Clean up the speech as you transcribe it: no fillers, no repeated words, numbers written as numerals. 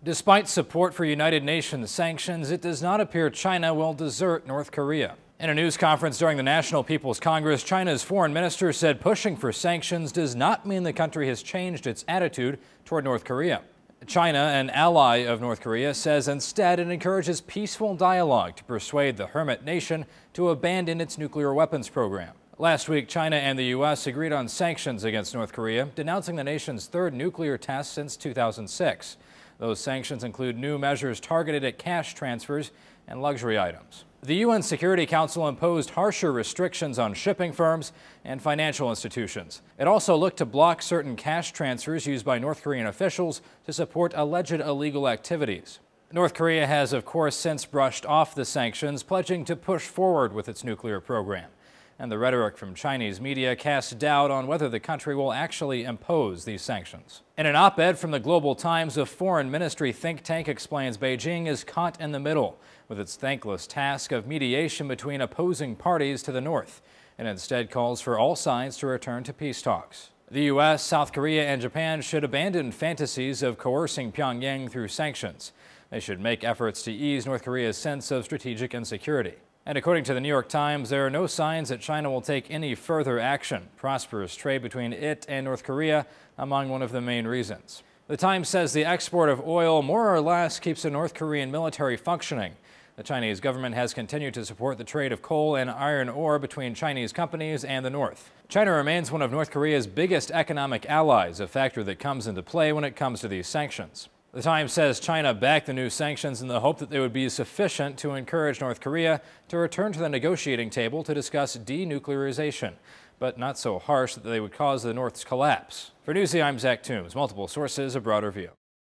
Despite support for United Nations sanctions, it does not appear China will desert North Korea. In a news conference during the National People's Congress, China's foreign minister said pushing for sanctions does not mean the country has changed its attitude toward North Korea. China, an ally of North Korea, says instead it encourages peaceful dialogue to persuade the hermit nation to abandon its nuclear weapons program. Last week, China and the U.S. agreed on sanctions against North Korea, denouncing the nation's third nuclear test since 2006. Those sanctions include new measures targeted at cash transfers and luxury items. The UN Security Council imposed harsher restrictions on shipping firms and financial institutions. It also looked to block certain cash transfers used by North Korean officials to support alleged illegal activities. North Korea has, of course, since brushed off the sanctions, pledging to push forward with its nuclear program. And the rhetoric from Chinese media casts doubt on whether the country will actually impose these sanctions. In an op-ed from the Global Times, a foreign ministry think tank explains Beijing is caught in the middle with its thankless task of mediation between opposing parties to the north, and instead calls for all sides to return to peace talks. The U.S., South Korea, and Japan should abandon fantasies of coercing Pyongyang through sanctions. They should make efforts to ease North Korea's sense of strategic insecurity. And according to the New York Times, there are no signs that China will take any further action. Prosperous trade between it and North Korea among one of the main reasons. The Times says the export of oil more or less keeps the North Korean military functioning. The Chinese government has continued to support the trade of coal and iron ore between Chinese companies and the North. China remains one of North Korea's biggest economic allies, a factor that comes into play when it comes to these sanctions. The Times says China backed the new sanctions in the hope that they would be sufficient to encourage North Korea to return to the negotiating table to discuss denuclearization, but not so harsh that they would cause the North's collapse. For Newsy, I'm Zach Toombs. Multiple sources, a broader view.